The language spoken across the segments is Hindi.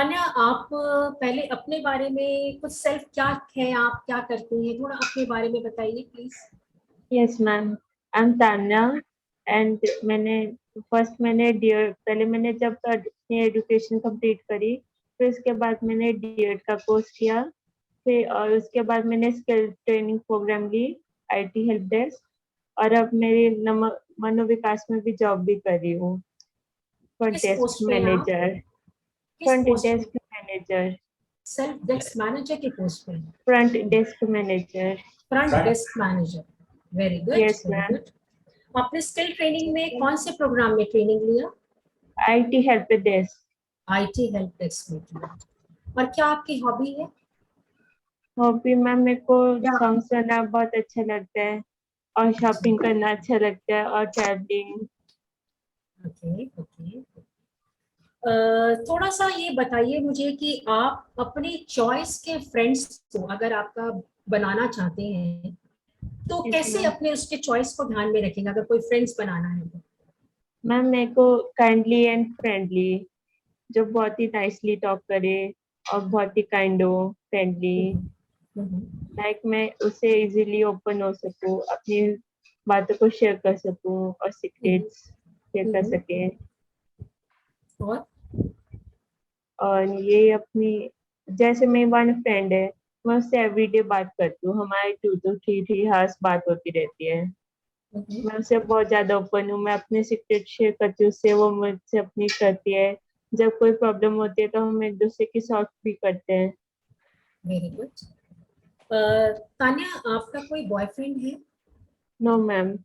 तान्या, आप पहले अपने बारे में कुछ सेल्फ क्या है, आप क्या करती हैं, थोड़ा अपने बारे में बताइए please. Yes ma'am, I am Tanya and पहले मैंने जब अपनी एजुकेशन कंप्लीट करी, फिर उसके बाद मैंने डीएड का कोर्स किया। फिर और उसके बाद मैंने स्किल ट्रेनिंग प्रोग्राम ली, आईटी हेल्प डेस्क। और अब मेरी मनोविकास में भी जॉब भी कर रही हूँ, फ्रंट किस डेस्क पोस्ट पे हैं आप? मैनेजर। किस फ्रंट पोस्ट पे? Desk manager. Self desk manager के पोस्ट पे हैं? Front desk manager. Front desk manager. Very good, yes very ma'am. Good. आपने स्किल ट्रेनिंग में कौन से प्रोग्राम में ट्रेनिंग लिया? IT help desk. IT help desk में किया। और क्या आपकी हॉबी है? हॉबी मैम, मेरे को क्या? सॉन्ग सुनना बहुत अच्छा लगता है, और शॉपिंग करना अच्छा लगता है, और ट्रैवलिंग। Okay, okay. थोड़ा सा ये बताइए मुझे कि आप अपनी चॉइस के फ्रेंड्स को अगर आपका बनाना चाहते हैं तो यस कैसे मैम। अपने उसके चॉइस को ध्यान में रखेंगे अगर कोई फ्रेंड्स बनाना है तो? मैम, मेरे को काइंडली एंड फ्रेंडली, जो बहुत ही नाइसली टॉक करे और बहुत ही काइंड हो, फ्रेंडली। हम्म, हम्म, लाइक मैं उससे इजीली ओपन हो सकूं, अपनी बातों को शेयर कर सकूं और हम्म, सीक्रेट्स शेयर कर हम्म। सके। और और ये अपनी, जैसे मेरी वन फ्रेंड है, मैं उससे एवरीडे बात करती हूँ, हमारी 2 to 3 hours बात होती रहती है। हम्म, मैं उससे बहुत ज्यादा ओपन हूँ, मैं अपने सीक्रेट शेयर करती हूँ उससे, वो मुझसे अपनी करती है। जब कोई प्रॉब्लम होती है तो हम एक दूसरे की सॉल्व भी करते हैं। Very good. तान्या, आपका कोई बॉयफ्रेंड है? No ma'am.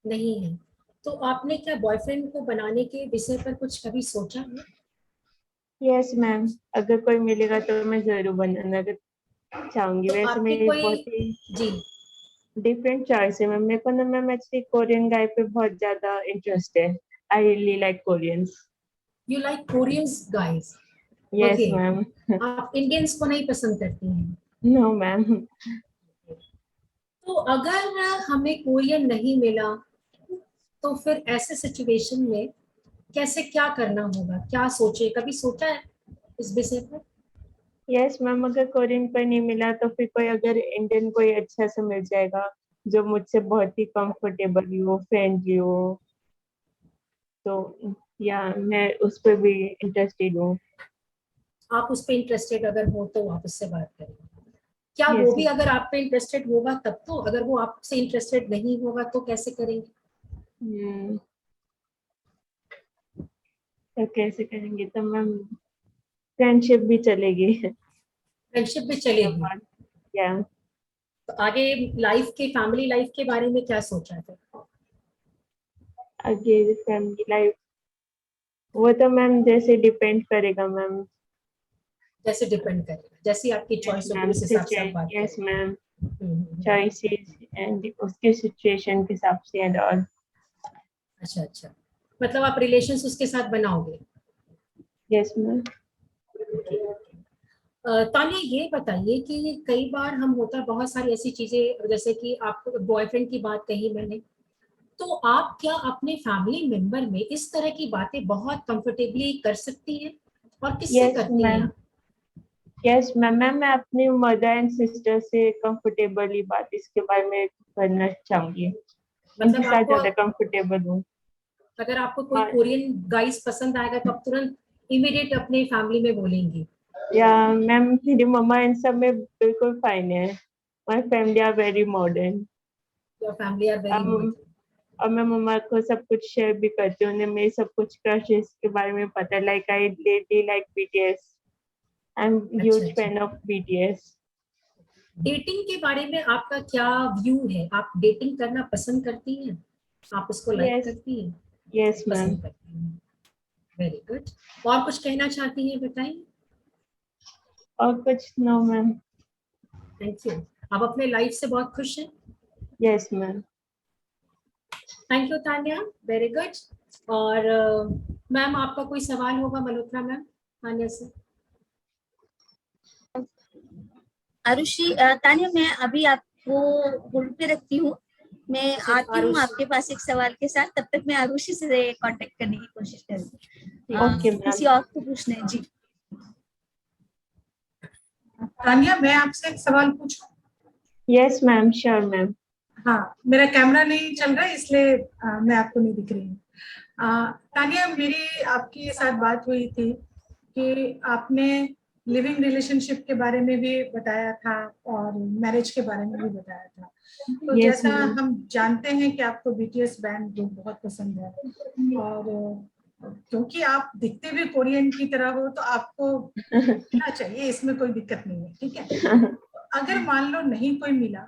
नहीं है? तो आपने क्या बॉयफ्रेंड को बनाने के विषय पर कुछ कभी सोचा है? यस मैम, अगर कोई मिलेगा तो मैं जरूर बनाना चाहूंगी। तो वैसे आपकी मेरी कोई? बहुत ही जी। डिफरेंट चॉइस है मैम। मेरे को ना मैम एक्चुअली कोरियन गाय पे बहुत ज्यादा इंटरेस्ट है। I really like Koreans. You like Koreans guys? Yes okay. Ma'am. आप इंडियंस को नहीं पसंद करती हैं? No ma'am. तो अगर हमें कोरियन नहीं मिला तो फिर ऐसे सिचुएशन में कैसे, क्या करना होगा, क्या सोचे, कभी सोचा है इस विषय पर? यस मैम, अगर कोरियन कोई नहीं मिला तो फिर कोई, अगर इंडियन कोई अच्छा सा मिल जाएगा जो मुझसे बहुत ही कंफर्टेबल हो, फ्रेंडली हो, तो या मैं उस पर भी इंटरेस्टेड हूँ। आप उस पर इंटरेस्टेड अगर हो तो आप उससे बात करें। क्या वो यस भी मैम। अगर आप पे इंटरेस्टेड होगा तब? तो अगर वो आपसे इंटरेस्टेड नहीं होगा तो कैसे करेंगे? तो कैसे करेंगे तो मैम, फ्रेंडशिप भी चलेगी। फ्रेंडशिप भी या चलेगी? बात, या तो आगे लाइफ के, फैमिली लाइफ के बारे में क्या सोचा है फिर? आगे फैमिली लाइफ, वो तो मैम जैसे डिपेंड करेगा मैम। जैसे डिपेंड करेगा, जैसी आपकी यस चॉइस होगी मैम, उस हिसाब से आप बात यस करेंगे। Ma'am, hmm. चॉइसेस एंड उसके सिचुएशन के हिसाब से एंड ऑल। अच्छा, अच्छा। मतलब आप रिलेशंस उसके साथ बनाओगे? Yes ma'am. तान्या, ये बताइए कि कई बार हम होता है बहुत सारी ऐसी चीजें, जैसे कि आप बॉयफ्रेंड की बात कही मैंने, तो आप क्या अपने फैमिली मेंबर में इस तरह की बातें बहुत कंफर्टेबली कर सकती हैं? और किससे यस करती हैं मैम। आप? यस मैम, मैं अपनी मदर एंड सिस्टर से कंफर्टेबली बात इसके बारे में करना चाहूंगी। उनके मतलब साथ आपको, ज्यादा कंफर्टेबल हूँ। अगर आपको कोई हाँ। कोरियन गाइस पसंद आएगा तो आप तुरंत इमीडिएट अपने फैमिली में बोलेंगी? या मैम, मेरी मम्मा इन सब में बिल्कुल फाइन है। My family are very modern. Your family are very अब मॉडर्न? अब मैं मम्मा को सब कुछ शेयर भी करती हूँ, उन्हें मेरे सब कुछ क्रशेस के बारे में पता है। Like I really like BTS. I am अच्छा, ह्यूज अच्छा। Fan of BTS. डेटिंग के बारे में आपका क्या व्यू है? आप डेटिंग करना पसंद करती हैं? आप उसको लाइक यस। करती हैं? Yes ma'am. पसंद करती हैं? Very good. और कुछ कहना चाहती हैं, बताइए। और कुछ नो मैम। Thank you. आप अपने लाइफ से बहुत खुश हैं? Yes ma'am. Thank you Tanya, very good. और मैम, आपका कोई सवाल होगा मल्होत्रा मैम, तान्या से? आरुषि, तानिया, मैं अभी आपको होल्ड पे रखती हूँ। मैं सिर्फ आती हूँ आरुषि? आपके पास एक सवाल के साथ, तब तक मैं आरुषि से कांटेक्ट करने की कोशिश करूँगी। ठीक है। ओके किसी मैम। और को पूछना है जी? तानिया, मैं आपसे एक सवाल पूछूं? Yes ma'am, sure ma'am. हाँ, मेरा कैमरा नहीं चल रहा है इसलिए मैं आपको नहीं दिख रही हूँ। तानिया, मेरी आपके साथ बात हुई थी कि आपने लिविंग रिलेशनशिप के बारे में भी बताया था और मैरिज के बारे में भी बताया था। तो Yes, जैसा ma'am. हम जानते हैं कि आपको बीटीएस बैंड ग्रुप बहुत पसंद है, और क्योंकि आप दिखते भी कोरियन की तरह हो तो आपको मिलना चाहिए, इसमें कोई दिक्कत नहीं है, ठीक है। अगर मान लो नहीं कोई मिला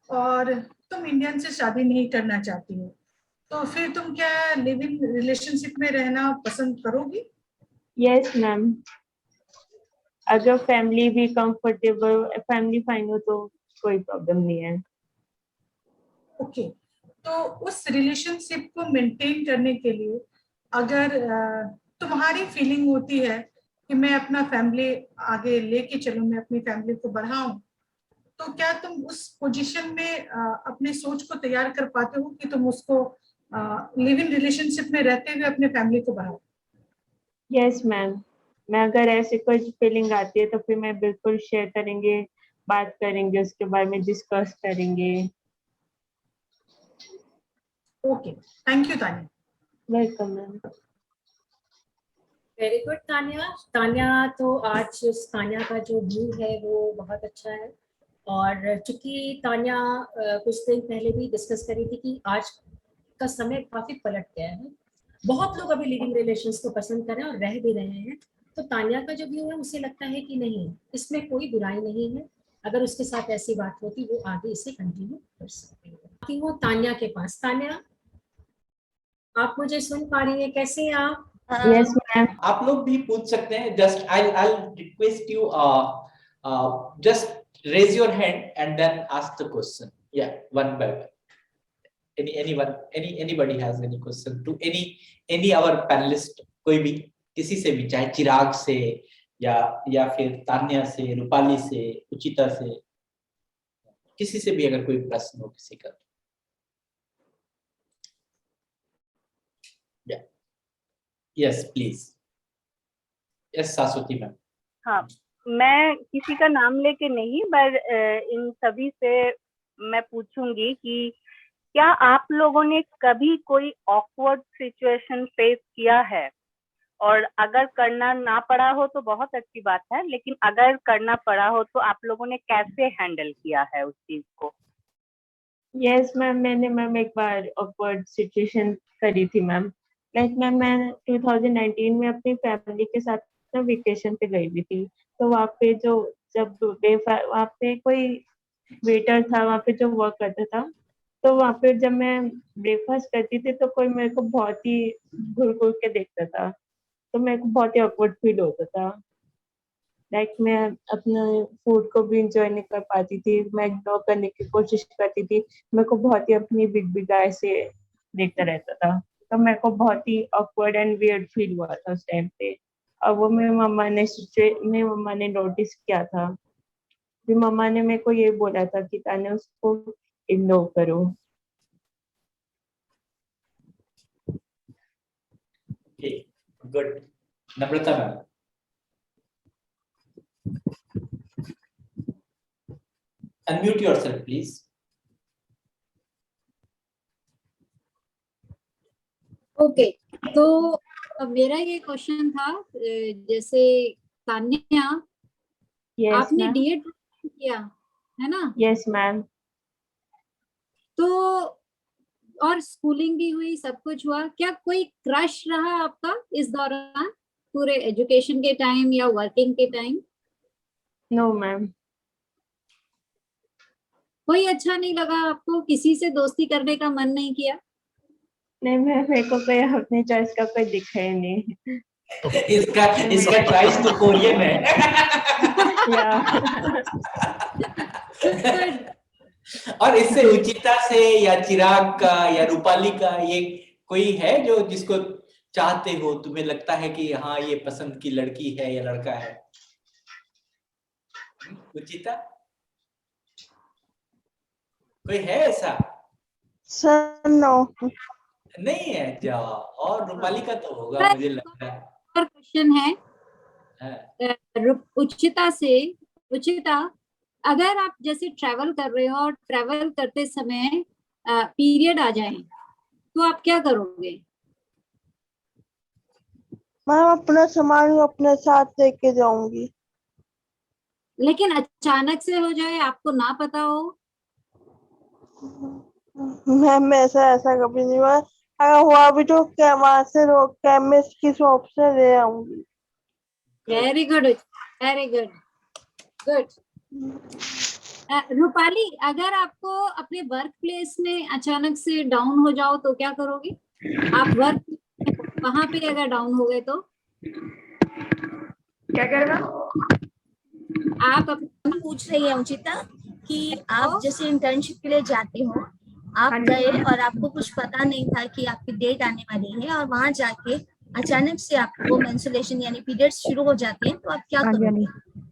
और तुम इंडियन से शादी नहीं करना चाहती हो, तो फिर तुम क्या लिविंग रिलेशनशिप में रहना पसंद करोगी? यस मैम, अगर फैमिली भी कंफर्टेबल, फैमिली फाइन हो तो कोई प्रॉब्लम नहीं है। ओके, तो उस रिलेशनशिप को मेंटेन करने के लिए अगर तुम्हारी फीलिंग होती है कि मैं अपना फैमिली आगे लेके चलूं, मैं अपनी फैमिली को बढ़ाऊं, तो क्या तुम उस पोजीशन में अपने सोच को तैयार कर पाते हो कि तुम उसको लिव इन रिलेशनशिप में रहते हुए अपने फैमिली को बढ़ाओ? यस मैम, मैं अगर ऐसे कोई फीलिंग आती है तो फिर मैं बिल्कुल शेयर करेंगे, बात करेंगे, उसके बारे में डिस्कस करेंगे। Okay, thank you Tania. Welcome ma'am. Very good Tanya. Tanya तो आज तान्या का जो व्यू है वो बहुत अच्छा है, और चूंकि तान्या कुछ दिन पहले भी डिस्कस करी थी कि आज का समय काफी पलट गया है, बहुत लोग अभी लिविंग रिलेशंस को पसंद कर रहे हैं और रह भी रहे हैं। तो तान्या का जो व्यू है उसे लगता है कि नहीं, इसमें कोई बुराई नहीं है, अगर उसके साथ ऐसी बात होती वो आगे इसे कंटिन्यू कर सकती है। आती हूँ तान्या के पास। तान्या, आप मुझे सुन पा रही हैं? कैसे हैं आप? Yes ma'am. आप लोग भी पूछ सकते हैं। Just I request you just raise your hand and then ask the question, या one by one. anybody has any question to any our panelist, कोई भी, किसी से भी, चाहे चिराग से या फिर तान्या से, रूपाली से, उचिता से, किसी से भी अगर कोई प्रश्न हो किसी का। Yes please. यस शाश्वती मैम। हाँ, मैं किसी का नाम लेके नहीं, पर इन सभी से मैं पूछूंगी कि क्या आप लोगों ने कभी कोई ऑकवर्ड सिचुएशन फेस किया है, और अगर करना ना पड़ा हो तो बहुत अच्छी बात है, लेकिन अगर करना पड़ा हो तो आप लोगों ने कैसे हैंडल किया है उस चीज को? यस मैम, मैंने मैम एक बार ऑकवर्ड सिचुएशन करी थी मैम। लाइक मैम, मैं 2019 में अपनी फैमिली के साथ ना वेकेशन पे गई हुई थी। तो वहाँ पे वहाँ पे कोई वेटर था वहाँ पे जो वर्क करता था। तो वहाँ पे जब मैं ब्रेकफास्ट करती थी तो कोई मेरे को बहुत ही घूर घूर के देखता था, तो मेरे को बहुत ही ऑकवर्ड फील होता था। लाइक मैं अपने फूड को भी इंजॉय नहीं कर पाती थी, मैं इग्नोर करने की कोशिश करती थी। मेरे को बहुत ही अपनी बिग बिग आई से देखता रहता था, तो मेरे को बहुत ही ऑकवर्ड एंड वियर्ड फील हुआ था उस टाइम पे। और वो मेरी मम्मा ने नोटिस किया था। फिर मम्मा ने मेरे को ये बोला था कि ताने उसको इग्नोर करो। Okay, good. Namrata ma'am. Unmute yourself, please. Okay, तो मेरा ये क्वेश्चन था, जैसे तान्या, यस आपने मैम। डीएड किया है ना? Yes ma'am. तो और स्कूलिंग भी हुई, सब कुछ हुआ, क्या कोई क्रश रहा आपका इस दौरान, पूरे एजुकेशन के टाइम या वर्किंग के टाइम? No ma'am. कोई अच्छा नहीं लगा आपको? किसी से दोस्ती करने का मन नहीं किया? नहीं मैम, मेरे को कोई अपनी चॉइस का कोई दिखा ही नहीं। इसका चॉइस तो कोरियन है। और इससे उचिता से या चिराग का या रूपाली का ये कोई है जो जिसको चाहते हो, तुम्हें लगता है कि हाँ ये पसंद की लड़की है या लड़का है? उचिता, कोई है ऐसा? Sir no. नहीं है क्या? और रूपाली का तो होगा मुझे लगता है। क्वेश्चन है हाँ। उचिता से रुचिता, अगर आप जैसे ट्रैवल कर रहे हो और ट्रैवल करते समय पीरियड आ जाए तो आप क्या करोगे? मैं अपना सामान अपने साथ लेके जाऊंगी। लेकिन अचानक से हो जाए, आपको ना पता हो? मैम ऐसा ऐसा कभी नहीं हुआ। अगर हुआ भी तो वहां से केमिस्ट की शॉप से ले आऊंगी। Very good, very good, good. Rupali, अगर आपको अपने वर्क प्लेस में अचानक से डाउन हो जाओ तो क्या करोगे? आप वर्क वहां पे अगर डाउन हो गए तो क्या करेगा? आप पूछ रही है उचिता कि आप तो जैसे इंटर्नशिप के लिए जाते हो, आप हाँ जी। गए और आपको कुछ पता नहीं था कि आपकी डेट आने वाली है और वहां जाके अचानक से आपको मेंस्ट्रुएशन यानी पीरियड्स शुरू हो जाते हैं, तो आप क्या हाँ जी, हाँ जी। करोगे?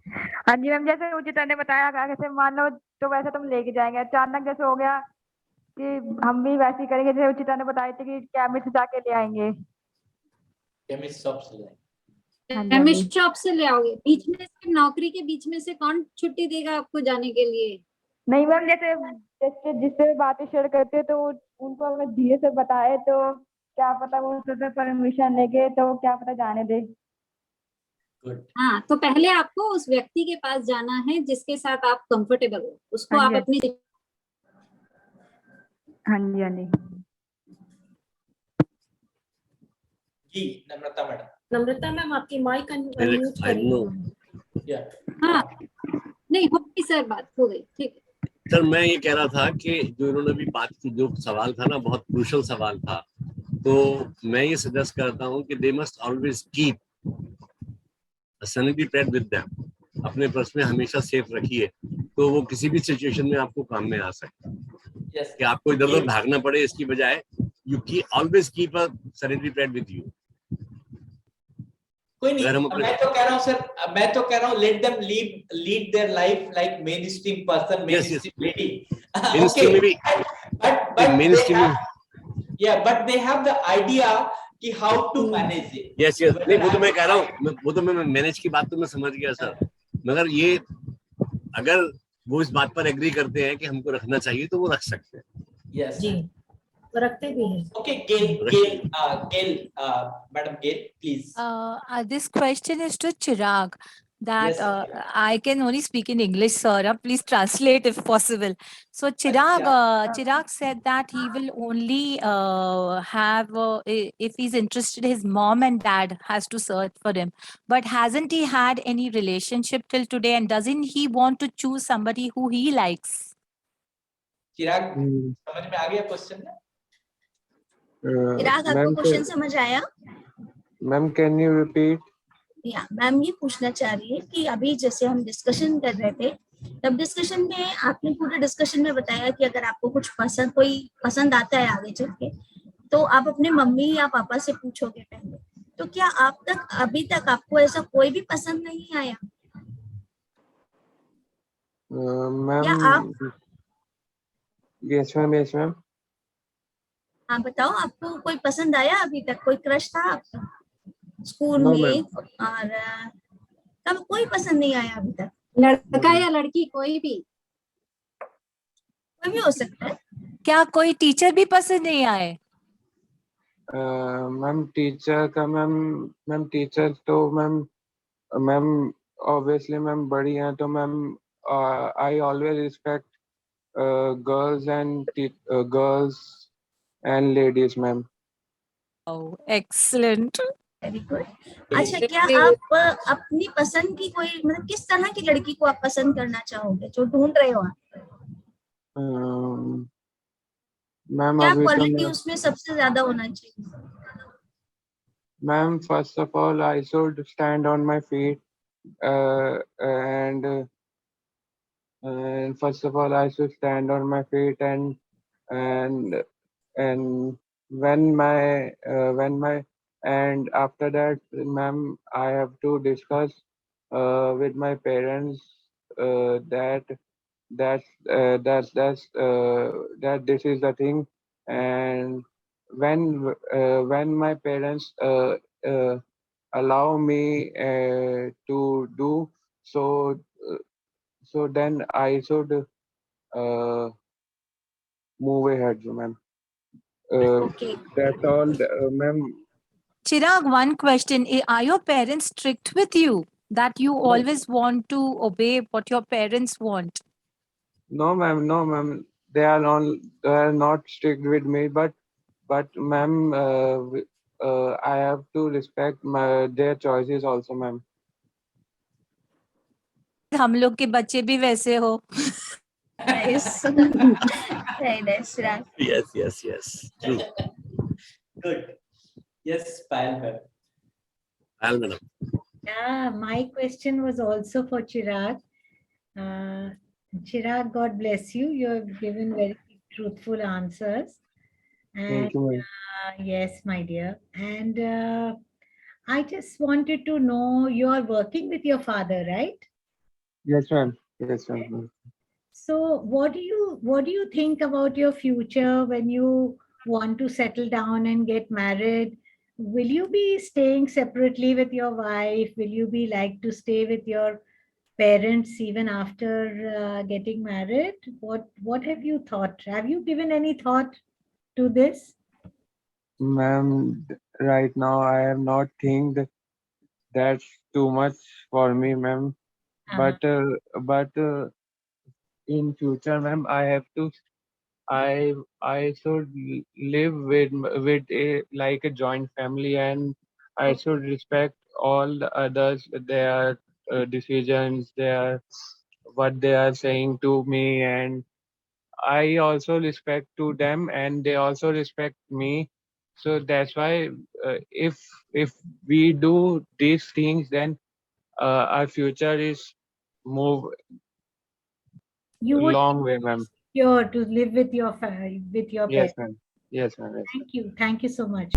हाँ जी मैम, जैसे उचिता ने बताया जैसे मान लो तो वैसे तुम लेके जाएंगे, अचानक जैसे हो गया कि हम भी वैसे ही करेंगे जैसे उचिता ने बताया था कि केमिस्ट जाके ले आएंगे। केमिस्ट शॉप से जाए। हाँ जी, हाँ जी। केमिस्ट शॉप से ले आओगे? बीच में से, नौकरी के बीच में से कौन छुट्टी देगा आपको जाने के लिए? नहीं मैम, जैसे जैसे जिससे बातें शेयर करते हैं तो उनको अगर धीरे से बताए तो क्या पता वो उससे परमिशन लेके तो क्या पता जाने दे। गुड। हाँ, तो पहले आपको उस व्यक्ति के पास जाना है जिसके साथ आप कंफर्टेबल हो, उसको हाँ आप जी, अपनी हाँ जी, हाँ जी। जी नम्रता मैडम। नम्रता मैम, आपकी mic unmute I don't know. करेंगे। या हाँ, नहीं हो गई सर, बात हो गई, ठीक है। सर मैं ये कह रहा था कि जो इन्होंने अभी बात की, जो सवाल था ना, बहुत क्रूशल सवाल था। तो मैं ये सजेस्ट करता हूँ कि they must always keep sanitary pad with them. अपने पर्स में हमेशा सेफ रखिए, तो वो किसी भी सिचुएशन में आपको काम में आ सकता है। यस कि आपको इधर उधर भागना पड़े इसकी बजाय यू की always keep a sanitary pad with you. कोई नहीं, अगर हम अपने मैं तो कह रहा हूँ सर, मैं तो कह रहा हूँ let them lead their life like main stream person, main stream lady. Main stream में भी, मेन स्ट्रीम में, but they have the idea कि how to manage it. Yes yes, नहीं वो तो मैं कह रहा हूँ, वो तो मैं मैनेज की बात तो मैं समझ गया सर, मगर ये अगर वो इस बात पर एग्री करते हैं कि हमको रखना चाहिए तो वो रख सकते हैं। Yes. जी, रखते भी हैं। Okay, Gail, Madam Gail, please. This question is to Chirag. That Yes. I can only speak in English, sir. Please translate if possible. So Chirag, Chirag said that he will only have if he's interested, his mom and dad has to search for him. But hasn't he had any relationship till today? And doesn't he want to choose somebody who he likes? चिराग, समझ में आ गया क्वेश्चन ना? चिराग, आपको क्वेश्चन समझ आया? Ma'am can you repeat? या मैम ये पूछना चाह रही है कि अभी जैसे हम डिस्कशन कर रहे थे, तब डिस्कशन में आपने पूरे डिस्कशन में बताया कि अगर आपको कुछ कोई पसंद आता है आगे चल के, तो आप अपने मम्मी या पापा से पूछोगे पहले। तो क्या अभी तक आपको ऐसा कोई भी पसंद नहीं आया? Ma'am yes ma'am, yes ma'am. हाँ बताओ, आपको कोई पसंद आया अभी तक? कोई क्रश था आपका स्कूल No, में? ma'am. और तब कोई पसंद नहीं आया अभी तक? लड़का या लड़की कोई भी हो सकता है। क्या कोई टीचर भी पसंद नहीं आए? मैम टीचर का मैम टीचर तो मैम ऑब्वियसली मैम बड़ी हैं तो ma'am I always respect girls and ladies ma'am. Oh, excellent. Very good. अच्छा, क्या आप अपनी पसंद की कोई, मतलब किस तरह की लड़की को आप पसंद करना चाहोगे जो ढूंढ रहे हो आप? मैम क्या अभी क्वालिटी तो उसमें सबसे ज्यादा होना चाहिए? Ma'am first of all I should stand on my feet and first of all I should stand on my feet and when my and after that ma'am I have to discuss with my parents that this is the thing, and when my parents allow me to do so, so then I should move ahead, ma'am. Okay. That's all, ma'am. Chirag, one question. Are your parents strict with you that you No. always want to obey what your parents want? No, ma'am. No, ma'am. They are not strict with me, but ma'am, I have to respect their choices also, ma'am. हम लोग के बच्चे भी वैसे हो. Nice. Very nice, Chirag. Yes. True. Good. Yes, Payal ma'am. Payal madam. Yeah, my question was also for Chirag. Chirag, God bless you. You have given very truthful answers. And Thank you, ma'am. yes, my dear. And I just wanted to know, you are working with your father, right? Yes, ma'am. Yes, ma'am. So what do you think about your future when you want to settle down and get married? Will you be staying separately with your wife? Will you be like to stay with your parents even after getting married? What have you thought? Have you given any thought to this? Ma'am, right now I have not think that that's too much for me, ma'am. But in future, ma'am, I have to. I should live with a joint family, and I should respect all the others, their decisions, what they are saying to me, and I also respect to them, and they also respect me. So that's why if we do these things, then our future is move You would long way, ma'am. secure to live with your Yes, parents. ma'am. Yes, ma'am. Yes. Thank you so much.